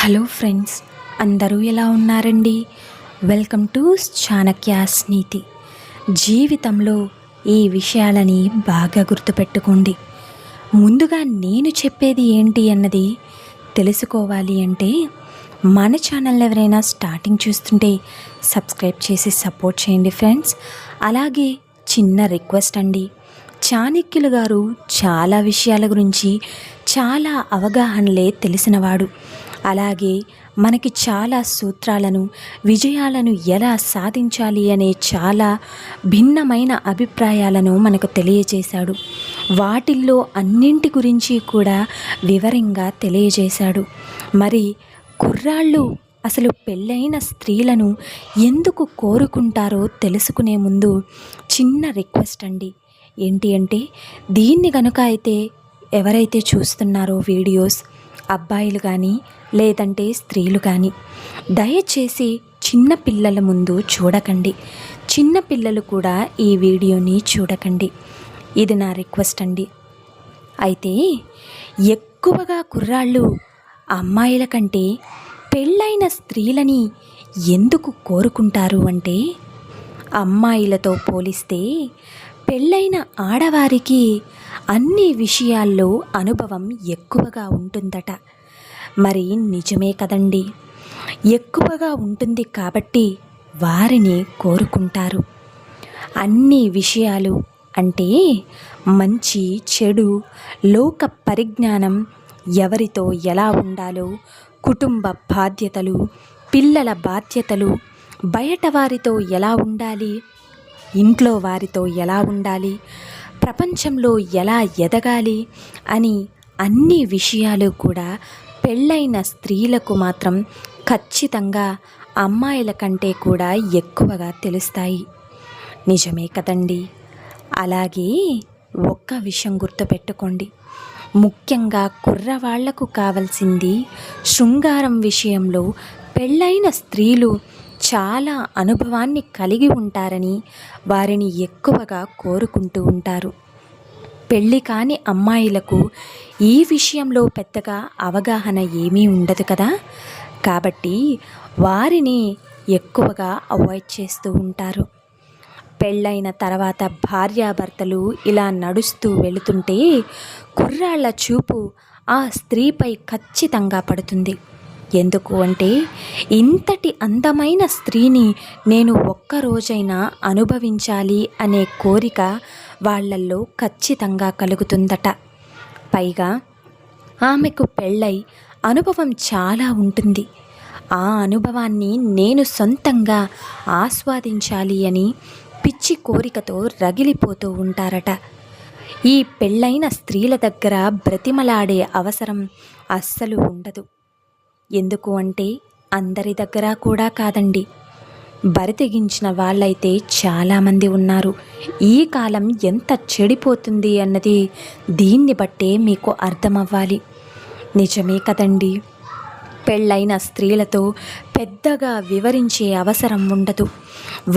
Hello friends, అందరూ ఎలా ఉన్నారండి? వెల్కమ్ టు చాణక్యాస్ నీతి. జీవితంలో ఈ విషయాలని బాగా గుర్తుపెట్టుకోండి. ముందుగా నేను చెప్పేది ఏంటి అన్నది తెలుసుకోవాలి అంటే మన ఛానల్ ఎవరైనా స్టార్టింగ్ చూస్తుంటే సబ్స్క్రైబ్ చేసి సపోర్ట్ చేయండి ఫ్రెండ్స్. అలాగే చిన్న రిక్వెస్ట్ అండి, చాణక్యులు గారు చాలా విషయాల గురించి చాలా అవగాహనలే తెలిసినవాడు. అలాగే మనకి చాలా సూత్రాలను, విజయాలను ఎలా సాధించాలి అనే చాలా భిన్నమైన అభిప్రాయాలను మనకు తెలియజేశాడు. వాటిల్లో అన్నింటి గురించి కూడా వివరంగా తెలియజేశాడు. మరి కుర్రాళ్ళు అసలు పెళ్ళైన స్త్రీలను ఎందుకు కోరుకుంటారో తెలుసుకునే ముందు చిన్న రిక్వెస్ట్ అండి. ఏంటి అంటే, దీన్ని కనుక అయితే ఎవరైతే చూస్తున్నారో వీడియోస్, అబ్బాయిలు కానీ లేదంటే స్త్రీలు కానీ, దయచేసి చిన్న పిల్లల ముందు చూడకండి. చిన్న పిల్లలు కూడా ఈ వీడియోని చూడకండి. ఇది నా రిక్వెస్ట్ అండి. అయితే ఎక్కువగా కుర్రాళ్ళు అమ్మాయిల కంటే పెళ్ళైన స్త్రీలని ఎందుకు కోరుకుంటారు అంటే, అమ్మాయిలతో పోలిస్తే పెళ్ళైన ఆడవారికి అన్ని విషయాల్లో అనుభవం ఎక్కువగా ఉంటుందట. మరి నిజమే కదండి, ఎక్కువగా ఉంటుంది కాబట్టి వారిని కోరుకుంటారు. అన్ని విషయాలు అంటే మంచి చెడు, లోక పరిజ్ఞానం, ఎవరితో ఎలా ఉండాలో, కుటుంబ బాధ్యతలు, పిల్లల బాధ్యతలు, బయట వారితో ఎలా ఉండాలి, ఇంట్లో వారితో ఎలా ఉండాలి, ప్రపంచంలో ఎలా ఎదగాలి అని అన్ని విషయాలు కూడా పెళ్ళైన స్త్రీలకు మాత్రం ఖచ్చితంగా అమ్మాయిల కంటే కూడా ఎక్కువగా తెలుస్తాయి. నిజమే కదండి. అలాగే ఒక్క విషయం గుర్తుపెట్టుకోండి, ముఖ్యంగా కుర్రవాళ్లకు కావాల్సింది శృంగారం విషయంలో పెళ్ళైన స్త్రీలు చాలా అనుభవాన్ని కలిగి ఉంటారని వారిని ఎక్కువగా కోరుకుంటూ ఉంటారు. పెళ్ళి కాని అమ్మాయిలకు ఈ విషయంలో పెద్దగా అవగాహన ఏమీ ఉండదు కదా. కాబట్టి వారిని ఎక్కువగా అవాయిడ్ చేస్తూ ఉంటారు. పెళ్ళైన తర్వాత భార్యాభర్తలు ఇలా నడుస్తూ వెళుతుంటే కుర్రాళ్ళ చూపు ఆ స్త్రీపై ఖచ్చితంగా పడుతుంది. ఎందుకు అంటే, ఇంతటి అందమైన స్త్రీని నేను ఒక్కరోజైనా అనుభవించాలి అనే కోరిక వాళ్ళల్లో ఖచ్చితంగా కలుగుతుందట. పైగా ఆమెకు పెళ్ళై అనుభవం చాలా ఉంటుంది. ఆ అనుభవాన్ని నేను సొంతంగా ఆస్వాదించాలి అని పిచ్చి కోరికతో రగిలిపోతూ ఉంటారట. ఈ పెళ్ళైన స్త్రీల దగ్గర బ్రతిమలాడే అవసరం అస్సలు ఉండదు. ఎందుకు అంటే, అందరి దగ్గర కూడా కాదండి, బరితెగించిన వాళ్ళైతే చాలామంది ఉన్నారు. ఈ కాలం ఎంత చెడిపోతుంది అన్నది దీన్ని బట్టే మీకు అర్థమవ్వాలి. నిజమే కదండి. పెళ్ళైన స్త్రీలతో పెద్దగా వివరించే అవసరం ఉండదు.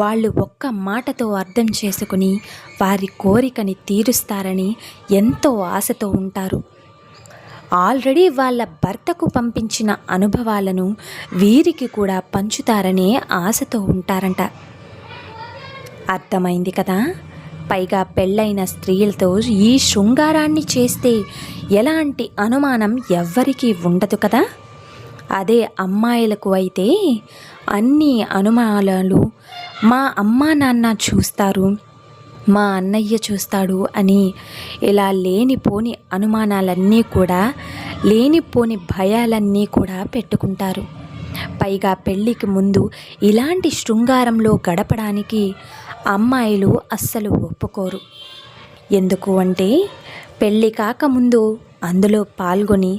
వాళ్ళు ఒక్క మాటతో అర్థం చేసుకుని వారి కోరికని తీరుస్తారని ఎంతో ఆశతో ఉంటారు. ఆల్రెడీ వాళ్ళ భర్తకు పంపించిన అనుభవాలను వీరికి కూడా పంచుతారనే ఆశతో ఉంటారంట. అర్థమైంది కదా. పైగా పెళ్ళైన స్త్రీలతో ఈ శృంగారాన్ని చేస్తే ఎలాంటి అనుమానం ఎవ్వరికీ ఉండదు కదా. అదే అమ్మాయిలకు అయితే అన్ని అనుమానాలు మా అమ్మా నాన్న చూస్తారు, మా అన్నయ్య చూస్తాడు అని ఇలా లేనిపోని అనుమానాలన్నీ కూడా, లేనిపోని భయాలన్నీ కూడా పెట్టుకుంటారు. పైగా పెళ్ళికి ముందు ఇలాంటి శృంగారంలో గడపడానికి అమ్మాయిలు అస్సలు ఒప్పుకోరు. ఎందుకు అంటే, పెళ్ళి కాకముందు అందులో పాల్గొని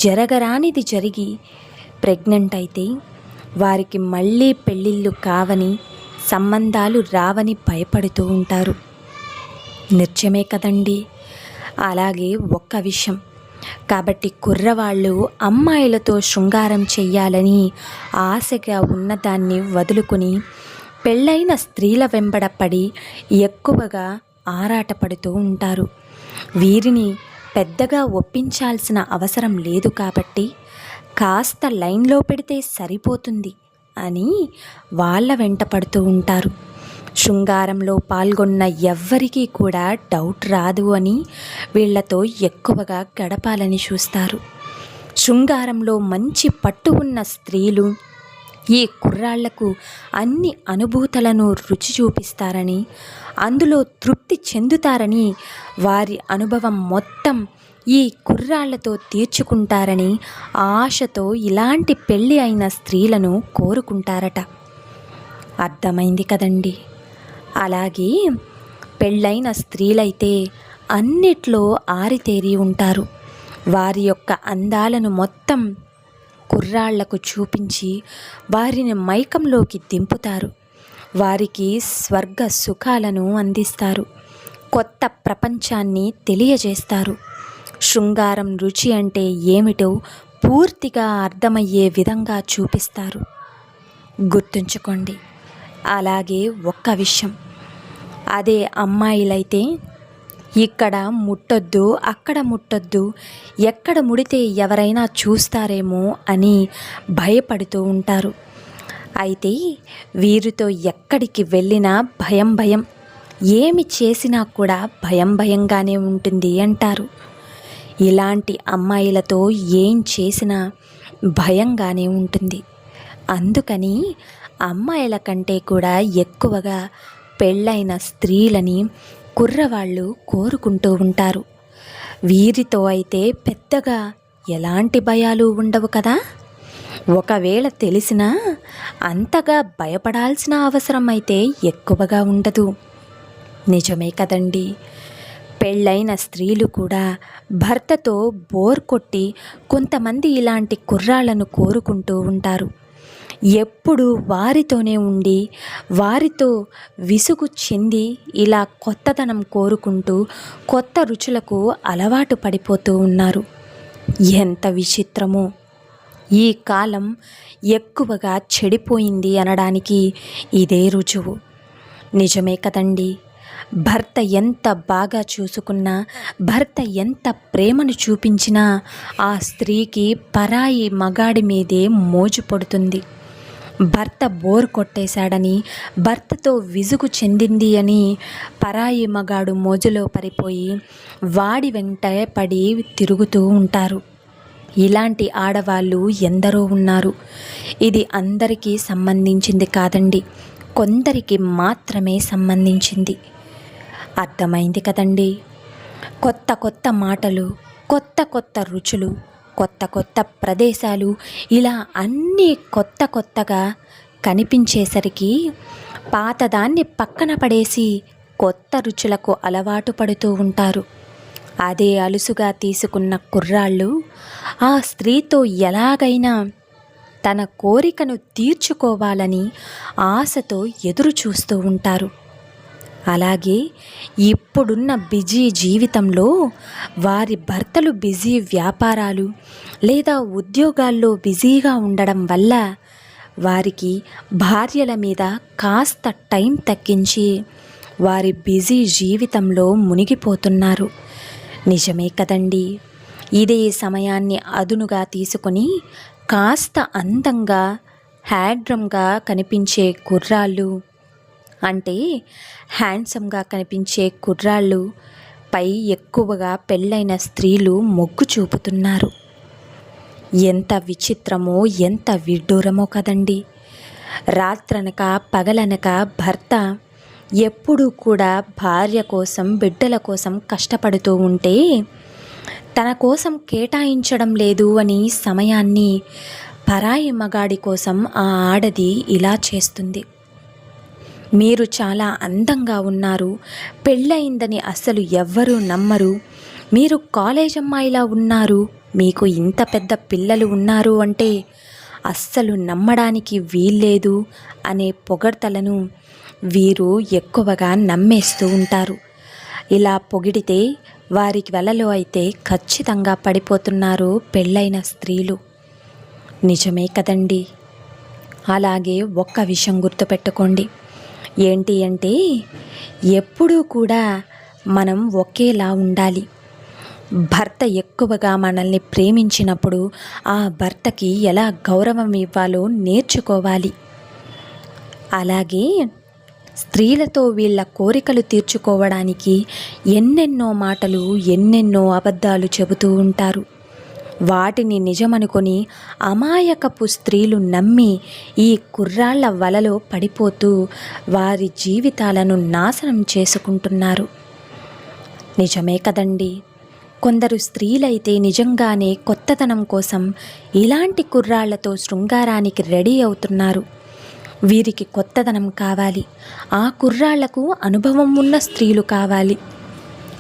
జరగరానిది జరిగి ప్రెగ్నెంట్ అయితే వారికి మళ్ళీ పెళ్ళిళ్ళు కావని, సంబంధాలు రావని భయపడుతూ ఉంటారు. నిజమే కదండి. అలాగే ఒక్క విషయం, కాబట్టి కుర్రవాళ్ళు అమ్మాయిలతో శృంగారం చెయ్యాలని ఆశగా ఉన్నదాన్ని వదులుకొని పెళ్ళైన స్త్రీల వెంబడపడి ఎక్కువగా ఆరాటపడుతూ ఉంటారు. వీరిని పెద్దగా ఒప్పించాల్సిన అవసరం లేదు కాబట్టి కాస్త లైన్లో పెడితే సరిపోతుంది అని వాళ్ళ వెంట పడుతూ ఉంటారు. శృంగారంలో పాల్గొన్న ఎవ్వరికీ కూడా డౌట్ రాదు అని వీళ్లతో ఎక్కువగా గడపాలని చూస్తారు. శృంగారంలో మంచి పట్టు ఉన్న స్త్రీలు ఈ కుర్రాళ్లకు అన్ని అనుభూతులను రుచి చూపిస్తారని, అందులో తృప్తి చెందుతారని, వారి అనుభవం మొత్తం ఈ కుర్రాళ్లతో తీర్చుకుంటారని ఆశతో ఇలాంటి పెళ్ళి అయిన స్త్రీలను కోరుకుంటారట. అర్థమైంది కదండి. అలాగే పెళ్ళైన స్త్రీలైతే అన్నిట్లో ఆరితేరి ఉంటారు. వారి యొక్క అందాలను మొత్తం కుర్రాళ్లకు చూపించి వారిని మైకంలోకి దింపుతారు. వారికి స్వర్గ సుఖాలను అందిస్తారు. కొత్త ప్రపంచాన్ని తెలియజేస్తారు. శృంగారం రుచి అంటే ఏమిటో పూర్తిగా అర్థమయ్యే విధంగా చూపిస్తారు. గుర్తుంచుకోండి. అలాగే ఒక్క విషయం, అదే అమ్మాయిలైతే ఇక్కడ ముట్టొద్దు, అక్కడ ముట్టొద్దు, ఎక్కడ ముడితే ఎవరైనా చూస్తారేమో అని భయపడుతూ ఉంటారు. అయితే వీరితో ఎక్కడికి వెళ్ళినా భయం భయం, ఏమి చేసినా కూడా భయం భయంగానే ఉంటుంది అంటారు. ఇలాంటి అమ్మాయిలతో ఏం చేసినా భయంగానే ఉంటుంది. అందుకని అమ్మాయిల కంటే కూడా ఎక్కువగా పెళ్ళైన స్త్రీలని కుర్రవాళ్ళు కోరుకుంటూ ఉంటారు. వీరితో అయితే పెద్దగా ఎలాంటి భయాలు ఉండవు కదా. ఒకవేళ తెలిసినా అంతగా భయపడాల్సిన అవసరం అయితే ఎక్కువగా ఉండదు. నిజమే కదండి. పెళ్ళైన స్త్రీలు కూడా భర్తతో బోర్ కొట్టి కొంతమంది ఇలాంటి కుర్రాళ్లను కోరుకుంటూ ఉంటారు. ఎప్పుడు వారితోనే ఉండి వారితో విసుగు చెంది ఇలా కొత్తదనం కోరుకుంటూ కొత్త రుచులకు అలవాటు పడిపోతూ ఉన్నారు. ఎంత విచిత్రమో. ఈ కాలం ఎక్కువగా చెడిపోయింది అనడానికి ఇదే రుజువు. నిజమే కదండి. భర్త ఎంత బాగా చూసుకున్నా, భర్త ఎంత ప్రేమను చూపించినా ఆ స్త్రీకి పరాయి మగాడి మీదే మోజు పడుతుంది. భర్త బోర్ కొట్టేశాడని, భర్తతో విసుగు చెందింది అని పరాయి మగాడు మోజులో పడిపోయి వాడి వెంట పడి తిరుగుతూ ఉంటారు. ఇలాంటి ఆడవాళ్ళు ఎందరో ఉన్నారు. ఇది అందరికీ సంబంధించింది కాదండి, కొందరికి మాత్రమే సంబంధించింది. అర్థమైంది కదండి. కొత్త కొత్త మాటలు, కొత్త కొత్త రుచులు, కొత్త కొత్త ప్రదేశాలు, ఇలా అన్నీ కొత్త కొత్తగా కనిపించేసరికి పాతదాన్ని పక్కన పడేసి కొత్త రుచులకు అలవాటు పడుతూ ఉంటారు. అదే అలుసుగా తీసుకున్న కుర్రాళ్ళు ఆ స్త్రీతో ఎలాగైనా తన కోరికను తీర్చుకోవాలని ఆశతో ఎదురు చూస్తూ ఉంటారు. అలాగే ఇప్పుడున్న బిజీ జీవితంలో వారి భర్తలు బిజీ వ్యాపారాలు లేదా ఉద్యోగాల్లో బిజీగా ఉండడం వల్ల వారికి భార్యల మీద కాస్త టైం తగ్గించి వారి బిజీ జీవితంలో మునిగిపోతున్నారు. నిజమే కదండి. ఇదే సమయాన్ని అదునుగా తీసుకొని కాస్త అందంగా హ్యాండ్సమ్గా కనిపించే కుర్రాళ్ళు, అంటే హ్యాండ్సమ్గా కనిపించే కుర్రాళ్ళు పై ఎక్కువగా పెళ్ళైన స్త్రీలు మొగ్గు చూపుతున్నారు. ఎంత విచిత్రమో, ఎంత విడ్డూరమో కదండి. రాత్రనక పగలనక భర్త ఎప్పుడూ కూడా భార్య కోసం, బిడ్డల కోసం కష్టపడుతూ ఉంటే తన కోసం కేటాయించడం లేదు అని సమయాన్ని పరాయి మగాడి కోసం ఆ ఆడది ఇలా చేస్తుంది. మీరు చాలా అందంగా ఉన్నారు, పెళ్ళయిందని అస్సలు ఎవ్వరూ నమ్మరు, మీరు కాలేజ్ అమ్మాయిలా ఉన్నారు, మీకు ఇంత పెద్ద పిల్లలు ఉన్నారు అంటే అస్సలు నమ్మడానికి వీల్లేదు అనే పొగడ్తలను వీరు ఎక్కువగా నమ్మేస్తూ ఉంటారు. ఇలా పొగిడితే వారికి వలలో అయితే ఖచ్చితంగా పడిపోతున్నారు పెళ్ళైన స్త్రీలు. నిజమే కదండి. అలాగే ఒక్క విషయం గుర్తుపెట్టుకోండి. ఏంటి అంటే ఎప్పుడూ కూడా మనం ఒకేలా ఉండాలి. భర్త ఎక్కువగా మనల్ని ప్రేమించినప్పుడు ఆ భర్తకి ఎలా గౌరవం ఇవ్వాలో నేర్చుకోవాలి. అలాగే స్త్రీలతో వీళ్ళ కోరికలు తీర్చుకోవడానికి ఎన్నెన్నో మాటలు, ఎన్నెన్నో అబద్ధాలు చెబుతూ ఉంటారు. వాటిని నిజమనుకొని అమాయకపు స్త్రీలు నమ్మి ఈ కుర్రాళ్ల వలలో పడిపోతూ వారి జీవితాలను నాశనం చేసుకుంటున్నారు. నిజమే కదండి. కొందరు స్త్రీలైతే నిజంగానే కొత్తదనం కోసం ఇలాంటి కుర్రాళ్లతో శృంగారానికి రెడీ అవుతున్నారు. వీరికి కొత్తదనం కావాలి, ఆ కుర్రాళ్లకు అనుభవం ఉన్న స్త్రీలు కావాలి.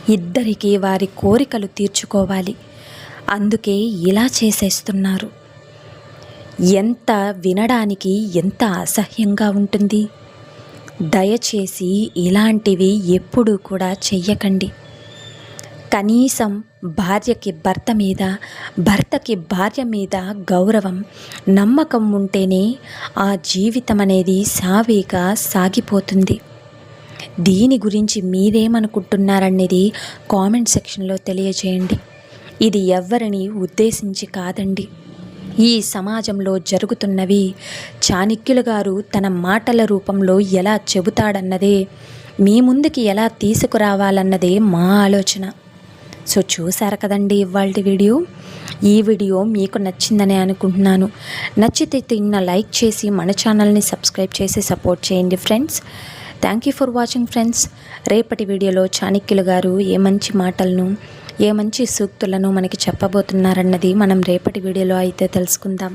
ఇద్దరికీ వారి కోరికలు తీర్చుకోవాలి. అందుకే ఇలా చేసేస్తున్నారు. ఎంత వినడానికి ఎంత అసహ్యంగా ఉంటుంది. దయచేసి ఇలాంటివి ఎప్పుడూ కూడా చెయ్యకండి. కనీసం భార్యకి భర్త మీద, భర్తకి భార్య మీద గౌరవం, నమ్మకం ఉంటేనే ఆ జీవితం అనేది సావేగా సాగిపోతుంది. దీని గురించి మీరేమనుకుంటున్నారనేది కామెంట్ సెక్షన్లో తెలియజేయండి. ఇది ఎవ్వరిని ఉద్దేశించి కాదండి. ఈ సమాజంలో జరుగుతున్నవి చాణక్యులు గారు తన మాటల రూపంలో ఎలా చెబుతాడన్నదే, మీ ముందుకి ఎలా తీసుకురావాలన్నదే మా ఆలోచన. సో చూసారు కదండి ఇవాల్టి వీడియో. ఈ వీడియో మీకు నచ్చిందని అనుకుంటున్నాను. నచ్చితే తిన్న లైక్ చేసి మన ఛానల్ని సబ్స్క్రైబ్ చేసి సపోర్ట్ చేయండి friends. Thank you for watching friends. రేపటి వీడియోలో చాణక్యులు గారు ఏ మంచి మాటలను, ఏ మంచి సూక్తులను మనకి చెప్పబోతున్నారన్నది మనం రేపటి వీడియోలో అయితే తెలుసుకుందాం.